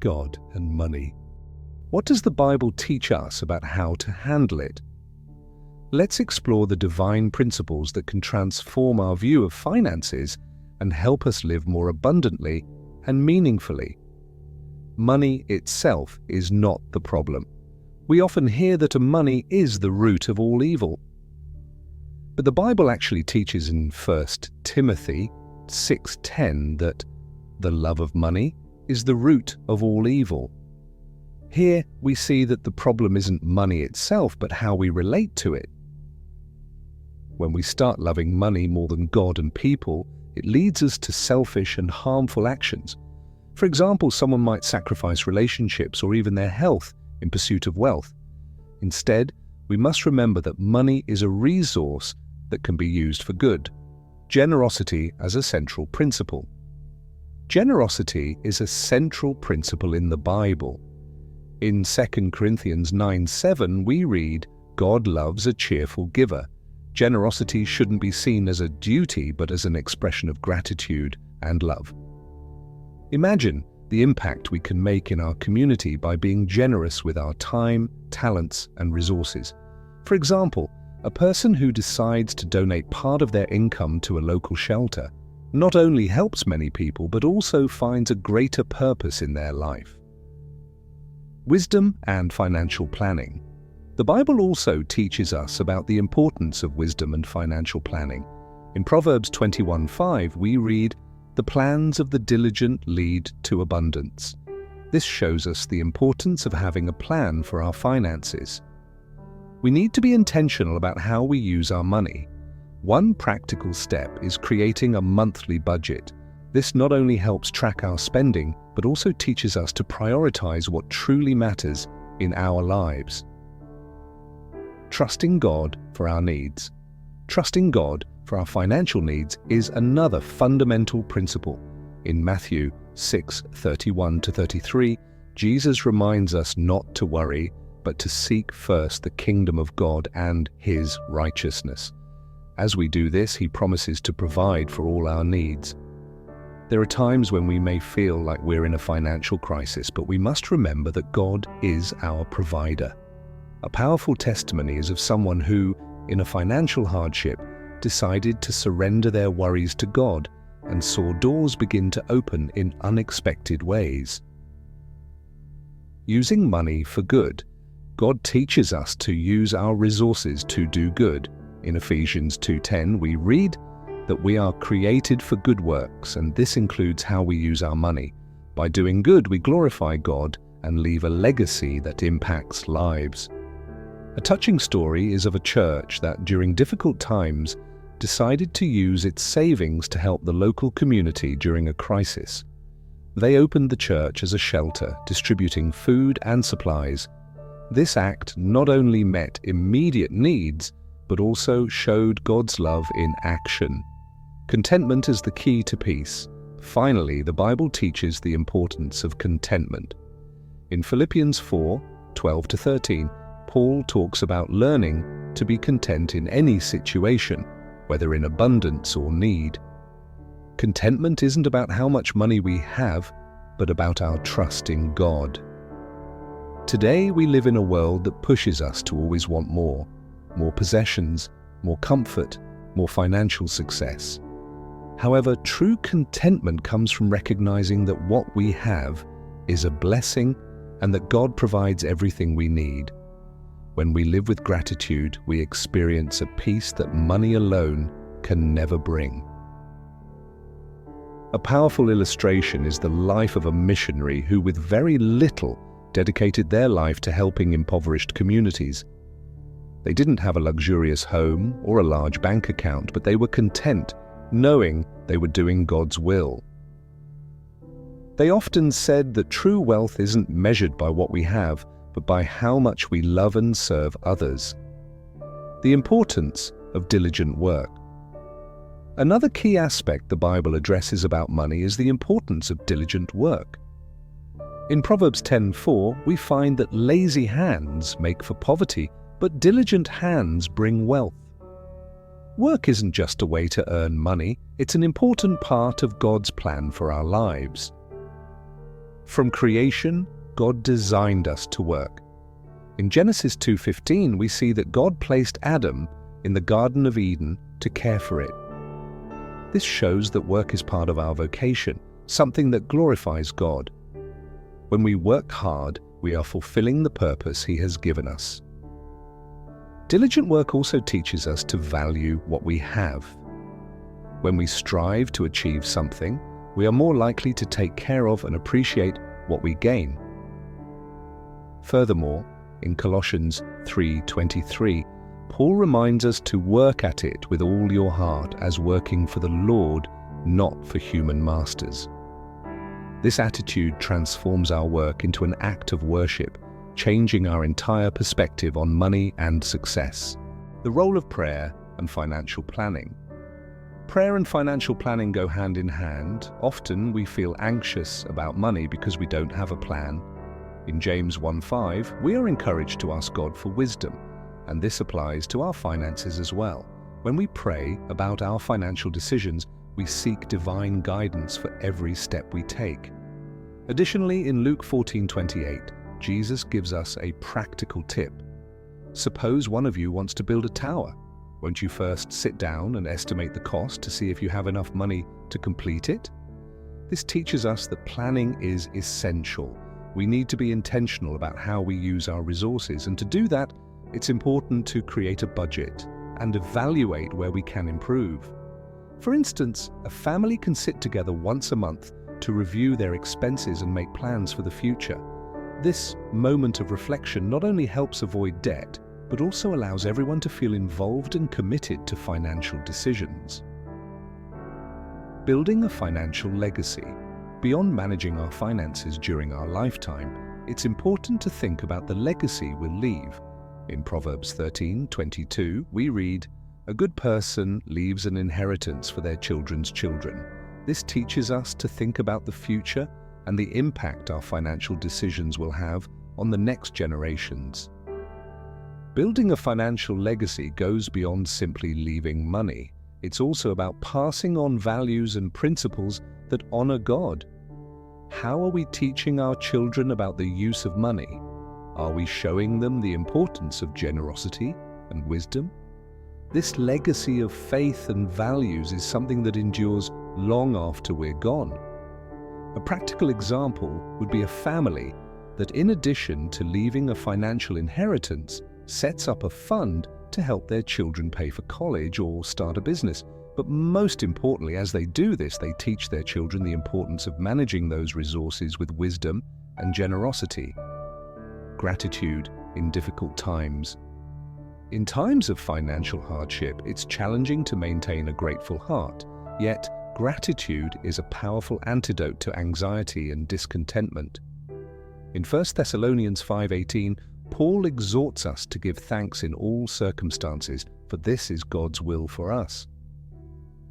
God and money. What does the Bible teach us about how to handle it? Let's explore the divine principles that can transform our view of finances and help us live more abundantly and meaningfully. Money itself is not the problem. We often hear that money is the root of all evil. But the Bible actually teaches in 1 Timothy 6:10 that the love of money is the root of all evil. Here we see that the problem isn't money itself, but how we relate to it. When we start loving money more than God and people, it leads us to selfish and harmful actions. For example, someone might sacrifice relationships or even their health in pursuit of wealth. Instead, we must remember that money is a resource that can be used for good. Generosity as a central principle. Generosity is a central principle in the Bible. In 2 Corinthians 9:7, we read, "God loves a cheerful giver." Generosity shouldn't be seen as a duty, but as an expression of gratitude and love. Imagine the impact we can make in our community by being generous with our time, talents, and resources. For example, a person who decides to donate part of their income to a local shelter not only helps many people, but also finds a greater purpose in their life. Wisdom and financial planning. The Bible also teaches us about the importance of wisdom and financial planning. In Proverbs 21:5, we read, "The plans of the diligent lead to abundance." This shows us the importance of having a plan for our finances. We need to be intentional about how we use our money. One practical step is creating a monthly budget. This not only helps track our spending, but also teaches us to prioritize what truly matters in our lives. Trusting God for our needs. Trusting God for our financial needs is another fundamental principle. In Matthew 6:31-33, Jesus reminds us not to worry, but to seek first the kingdom of God and His righteousness. As we do this, He promises to provide for all our needs. There are times when we may feel like we're in a financial crisis, but we must remember that God is our provider. A powerful testimony is of someone who, in a financial hardship, decided to surrender their worries to God and saw doors begin to open in unexpected ways. Using money for good. God teaches us to use our resources to do good. In Ephesians 2:10, we read that we are created for good works, and this includes how we use our money. By doing good, we glorify God and leave a legacy that impacts lives. A touching story is of a church that, during difficult times, decided to use its savings to help the local community during a crisis. They opened the church as a shelter, distributing food and supplies. This act not only met immediate needs, but also showed God's love in action. Contentment is the key to peace. Finally, the Bible teaches the importance of contentment. In Philippians 4:12-13, Paul talks about learning to be content in any situation, whether in abundance or need. Contentment isn't about how much money we have, but about our trust in God. Today we live in a world that pushes us to always want more possessions, more comfort, more financial success. However, true contentment comes from recognizing that what we have is a blessing and that God provides everything we need. When we live with gratitude, we experience a peace that money alone can never bring. A powerful illustration is the life of a missionary who, with very little, dedicated their life to helping impoverished communities. They didn't have a luxurious home or a large bank account, but they were content, knowing they were doing God's will. They often said that true wealth isn't measured by what we have, but by how much we love and serve others. The importance of diligent work. Another key aspect the Bible addresses about money is the importance of diligent work. In Proverbs 10:4, we find that lazy hands make for poverty, but diligent hands bring wealth. Work isn't just a way to earn money, it's an important part of God's plan for our lives. From creation, God designed us to work. In Genesis 2:15, we see that God placed Adam in the Garden of Eden to care for it. This shows that work is part of our vocation, something that glorifies God. When we work hard, we are fulfilling the purpose He has given us. Diligent work also teaches us to value what we have. When we strive to achieve something, we are more likely to take care of and appreciate what we gain. Furthermore, in Colossians 3:23, Paul reminds us to work at it with all your heart as working for the Lord, not for human masters. This attitude transforms our work into an act of worship, changing our entire perspective on money and success. The role of prayer and financial planning. Prayer and financial planning go hand in hand. Often we feel anxious about money because we don't have a plan. In James 1:5, we are encouraged to ask God for wisdom, and this applies to our finances as well. When we pray about our financial decisions, we seek divine guidance for every step we take. Additionally, in Luke 14:28, Jesus gives us a practical tip. Suppose one of you wants to build a tower. Won't you first sit down and estimate the cost to see if you have enough money to complete it? This teaches us that planning is essential. We need to be intentional about how we use our resources, and to do that, it's important to create a budget and evaluate where we can improve. For instance, a family can sit together once a month to review their expenses and make plans for the future. This moment of reflection not only helps avoid debt, but also allows everyone to feel involved and committed to financial decisions. Building a financial legacy. Beyond managing our finances during our lifetime, it's important to think about the legacy we'll leave. In Proverbs 13:22, we read, "A good person leaves an inheritance for their children's children." This teaches us to think about the future and the impact our financial decisions will have on the next generations. Building a financial legacy goes beyond simply leaving money. It's also about passing on values and principles that honor God. How are we teaching our children about the use of money? Are we showing them the importance of generosity and wisdom? This legacy of faith and values is something that endures long after we're gone. A practical example would be a family that, in addition to leaving a financial inheritance, sets up a fund to help their children pay for college or start a business. But most importantly, as they do this, they teach their children the importance of managing those resources with wisdom and generosity. Gratitude in difficult times. In times of financial hardship, it's challenging to maintain a grateful heart. Yet, gratitude is a powerful antidote to anxiety and discontentment. In 1 Thessalonians 5:18, Paul exhorts us to give thanks in all circumstances, for this is God's will for us.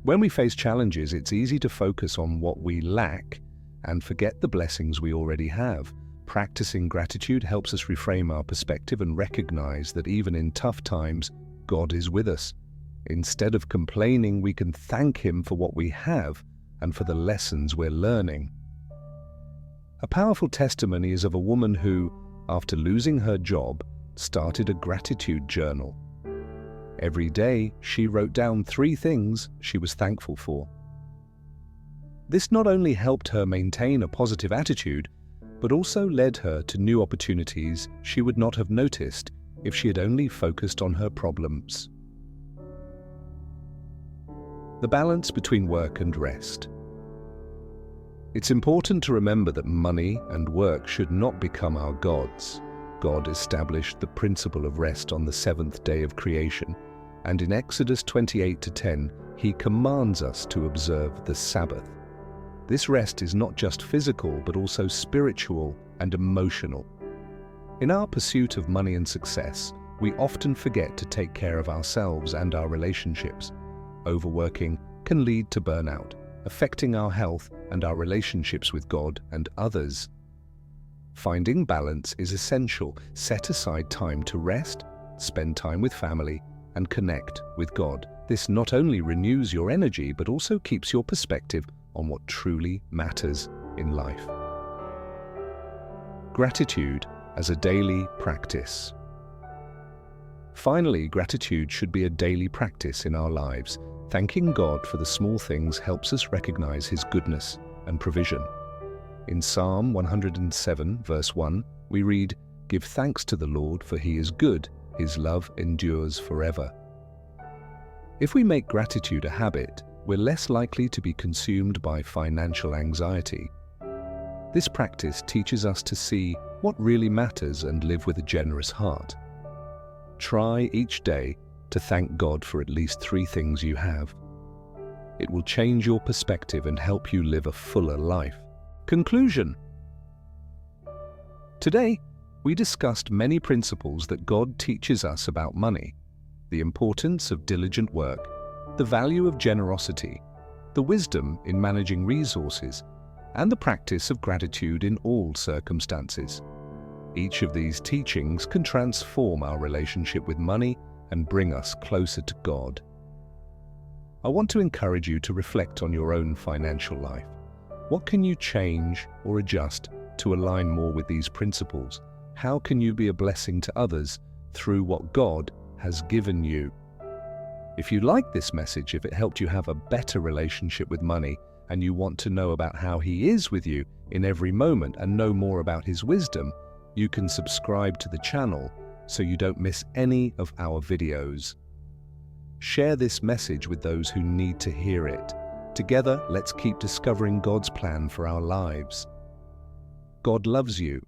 When we face challenges, it's easy to focus on what we lack and forget the blessings we already have. Practicing gratitude helps us reframe our perspective and recognize that even in tough times, God is with us. Instead of complaining, we can thank Him for what we have and for the lessons we're learning. A powerful testimony is of a woman who, after losing her job, started a gratitude journal. Every day, she wrote down 3 things she was thankful for. This not only helped her maintain a positive attitude, but also led her to new opportunities she would not have noticed if she had only focused on her problems. The balance between work and rest. It's important to remember that money and work should not become our gods. God established the principle of rest on the 7th day of creation, and in Exodus 28:10, He commands us to observe the Sabbath. This rest is not just physical, but also spiritual and emotional. In our pursuit of money and success, we often forget to take care of ourselves and our relationships. Overworking can lead to burnout, affecting our health and our relationships with God and others. Finding balance is essential. Set aside time to rest, spend time with family, and connect with God. This not only renews your energy, but also keeps your perspective on what truly matters in life. Gratitude as a daily practice. Finally, gratitude should be a daily practice in our lives. Thanking God for the small things helps us recognize His goodness and provision. In Psalm 107, verse 1, we read, "Give thanks to the Lord, for He is good. His love endures forever." If we make gratitude a habit, we're less likely to be consumed by financial anxiety. This practice teaches us to see what really matters and live with a generous heart. Try each day to thank God for at least 3 things you have. It will change your perspective and help you live a fuller life. Conclusion. Today, we discussed many principles that God teaches us about money: the importance of diligent work, the value of generosity, the wisdom in managing resources, and the practice of gratitude in all circumstances. Each of these teachings can transform our relationship with money and bring us closer to God. I want to encourage you to reflect on your own financial life. What can you change or adjust to align more with these principles? How can you be a blessing to others through what God has given you? If you like this message, if it helped you have a better relationship with money, and you want to know about how He is with you in every moment and know more about His wisdom, you can subscribe to the channel so you don't miss any of our videos. Share this message with those who need to hear it. Together, let's keep discovering God's plan for our lives. God loves you,